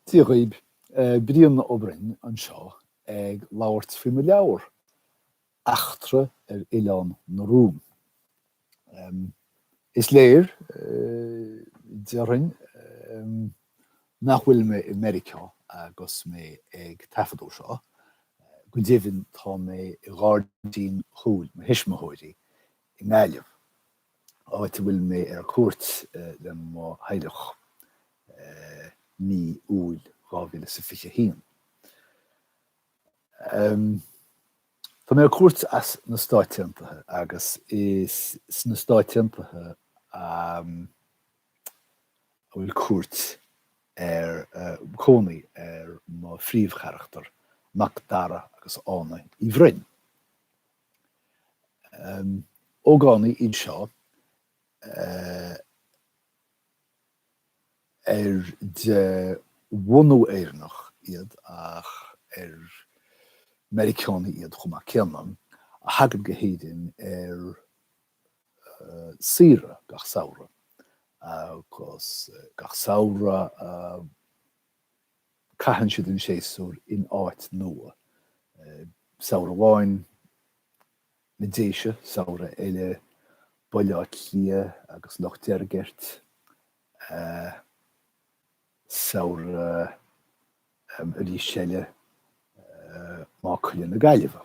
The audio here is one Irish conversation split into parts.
Tíochaib bríon obair an seo ag labhairt faoi mo leabhar, Eachtra Oileán na Rúm. Is léir dearan nach bhfuil mé i America agus mé ag tafadó seo, go déhann tá mé i gádaín chúil na hisismithirí i ngáileamh. Áit bhfuil mé ar cuairt le má haileach ní úil 2021. Tá mé ar cuairt as na Stáit Untaithe agus is na Stáit Untaithe bhfuil cuairt ar cónaí ar má phríomhcharachtar mac dara agus ána i bhroin. Ógánaí iad seo ar de bhunú éireannach iad ach ar Americanánaí iad chumá ceann a hagad go héideann ar saoire gach samhra agus gach samhra caitheann siad an séasúr in áit nua. Samhra bháin na déise, samhra eile Boileáit Lia agus Loch Deargairt, samhra rí seile má chuile na Gaillimhe.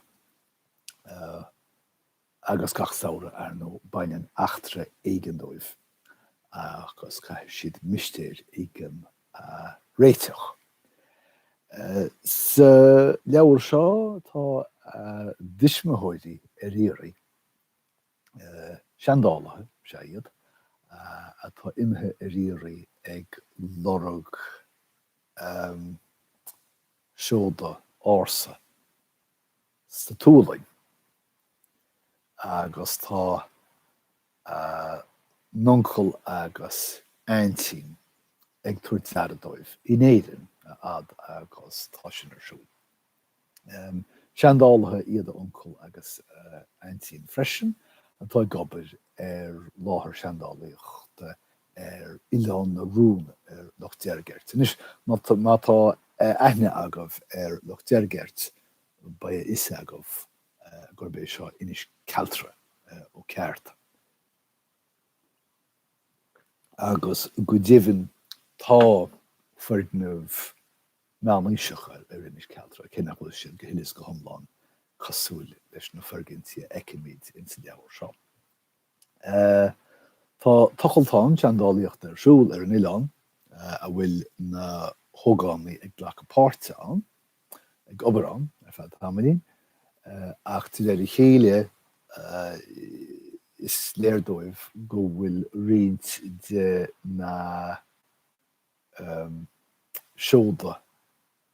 Agus gach samhra ar nó baineann Eachtra éigindóibh agus caitheann siad mistéir éigin réiteach. Sa leabhar seo tá dismithirí ar iarraí seandálathe sé iad atá imthe ar iarraí ag lorg seóda ársa sa túlainn. Agus tá noncail agus aintín ag tuairteadadóibh in éideann agus tá sin ar siúl. Seandálathe iad a ioncail agus aintín freisin atá gobar ar láthair seandálaíochta ar Oileán na Rúm ar Loch Deargairt. Nis má tá aithne agah ar Loch Deargairt ba is agah gur bé seo inis cealtra ó cearta. Agus go déhann tá fordnamh meánaoiseacha ar inis cealtra, cinna bhfuil sin go hilis go hiomlán cosúil leis na fergintí eicimid in sa leabhar seo. Tá tochailte seandálaíocht ar siúl ar an Oileán a bhfuil na thógánaí ag ghlacha páirte an, ag obair an ar fad hamadín, ach tú léir chéile is léirdóibh go bhfuil riad de na seóda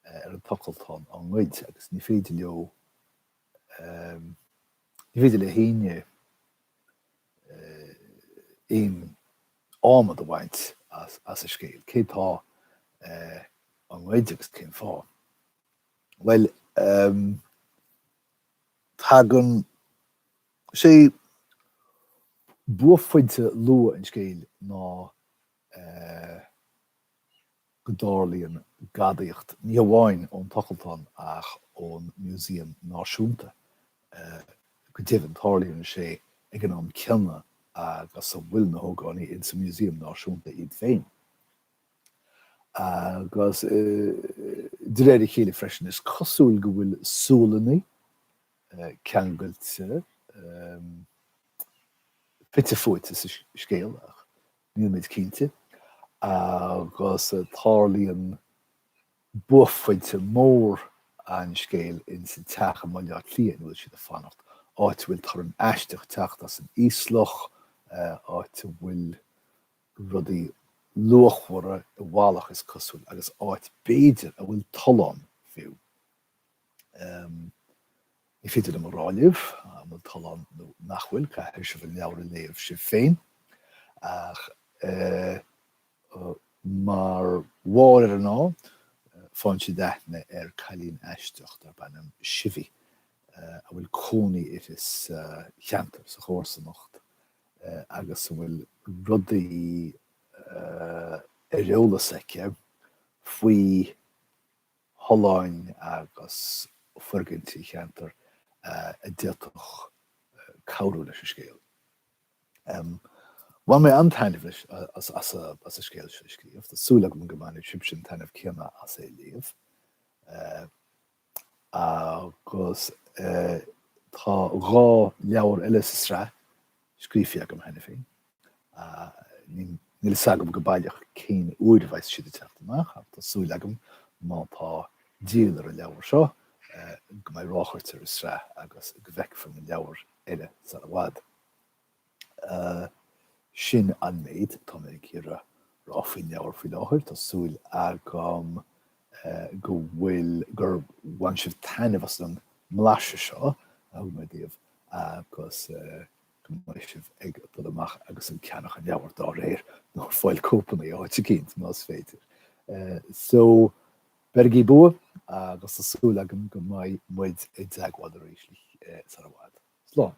ar an tochailte an gcuid agus ní féidir le haine éon ámad a bhaint as a scéal. Cé tá an gcuid agus cén fá. Well, tá gon sé buafuinte lua an scéal ná go dárlaíonn gadaíocht ní amháin ón tochailte ach ón Músaeum Náisiúnta. Go déhann tarlaíonn sé ag an am ceanna agus sa bhfuil na thógánaí in sa Músaeum Náisiúnta iad féin. Agus de réir chéile freisin is cosúil go bhfuil súlanaí ceangailte fite sa scéal ach níl méid cinnte agus tarlaíonn buafuinte mór an scéal in sa teacha Moileáit Lia bhfuil siad a fannacht. Áit bhfuil tar an eisteach teacht as an ísloch, áit bhfuil rudaí luachmhara i bhálach is cosúil agus áit béidir a bhfuil talán fiú. Ní féidir am ráliamh, bhfuil talán nó nachhfuil caitheann se bhfuil leabhar léamh sin féin ach mar mhór ar an á fáin siad aithne ar cailín eisteacht ar bannam sibhí a bhfuil cónaí is cheantar sa chóirsanacht agus bhfuil rudaí areolas aice faoi tholáin agus furgantí cheantar a diaach cabhrú leis a scéal. Bhain mé antainmh leis as a scéal se scríomh, Tásúla go gomáinú sib sin tainmh céanna as é léamh. Agus tá rá leabhar eile sa srá scríofaí agam hena féin. Níl sagam go bailach cén uair bhaid siad teachta amach, tásúla agam má tá díal ar a leabhar seo go mbeidh ráchairt ar a srá agus go bhfeic fan na leabhar eile sa bhfad. Sin an méid tá mé céire ráfaoin leabhar faoi láthair, tásúil agam go bhfuil gur bhain sibh tainmh as an mlaise seo a thug mé daobh agus go mbeidh sibh ag dul amach agus an ceannach an leabhar dá réir nóair fáil cópanna áite cinnt más féidir. So bergí bua agus tásúil agam go mbeidh muid ag deagháil ar éis sa bhfad. Slán.